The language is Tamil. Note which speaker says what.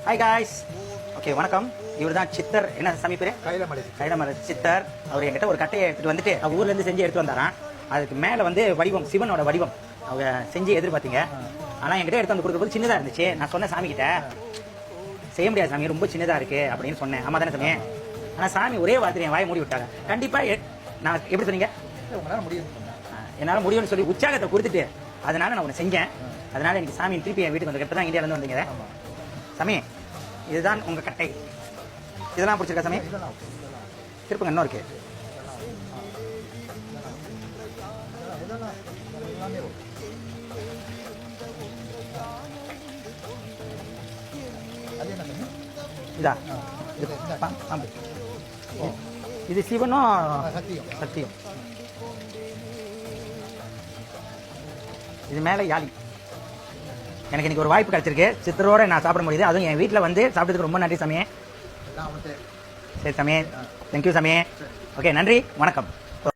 Speaker 1: Hi guys. ஓகே வணக்கம். இவர் தான் சித்தர். என்ன சாமி பேரு? கைலமலை சித்தர். அவர் என்கிட்ட ஒரு கட்டையை எடுத்துட்டு வந்துட்டு அவங்க ஊர்ல இருந்து செஞ்சு எடுத்து வந்தாராம். அதுக்கு மேல வந்து வடிவம், சிவனோட வடிவம் அவங்க செஞ்சு எதிர்பார்த்தீங்க. ஆனா என்கிட்ட எடுத்து வந்து கொடுக்கும்போது சின்னதா இருந்துச்சு. நான் சொன்ன சாமி கிட்ட செய்ய முடியாது சாமி, ரொம்ப சின்னதா இருக்கு அப்படின்னு சொன்னேன். ஆமா தானே சாமி? ஆனா சாமி ஒரே வார்த்தை என் வாயை மூடி விட்டாங்க. கண்டிப்பா நான் எப்படி சொன்னீங்க? என்னால முடியும்னு சொல்லி உற்சாகத்தை கொடுத்துட்டு அதனால நான் ஒன்று செஞ்சேன். அதனால எனக்கு சாமி திருப்பி என் வீட்டுக்கு வந்து தான் இந்தியால இருந்து வந்தீங்க சாமி. இதுதான் உங்க கட்டை. இதெல்லாம் பிடிச்சிருக்கா சாமி? திருப்புங்க, இன்னும் இருக்கு. இதா இது சிவனும் சக்தியும். இது மேல யாழி. எனக்கு இன்னைக்கு ஒரு வாய்ப்பு கிடைச்சிருக்கு. சித்தரோட நான் சாப்பிட முடியுது. அதுவும் என் வீட்டில் வந்து சாப்பிட்டதுக்கு ரொம்ப நன்றி சாமி. சரி சாமி, தேங்க்யூ சாமி. ஓகே, நன்றி, வணக்கம்.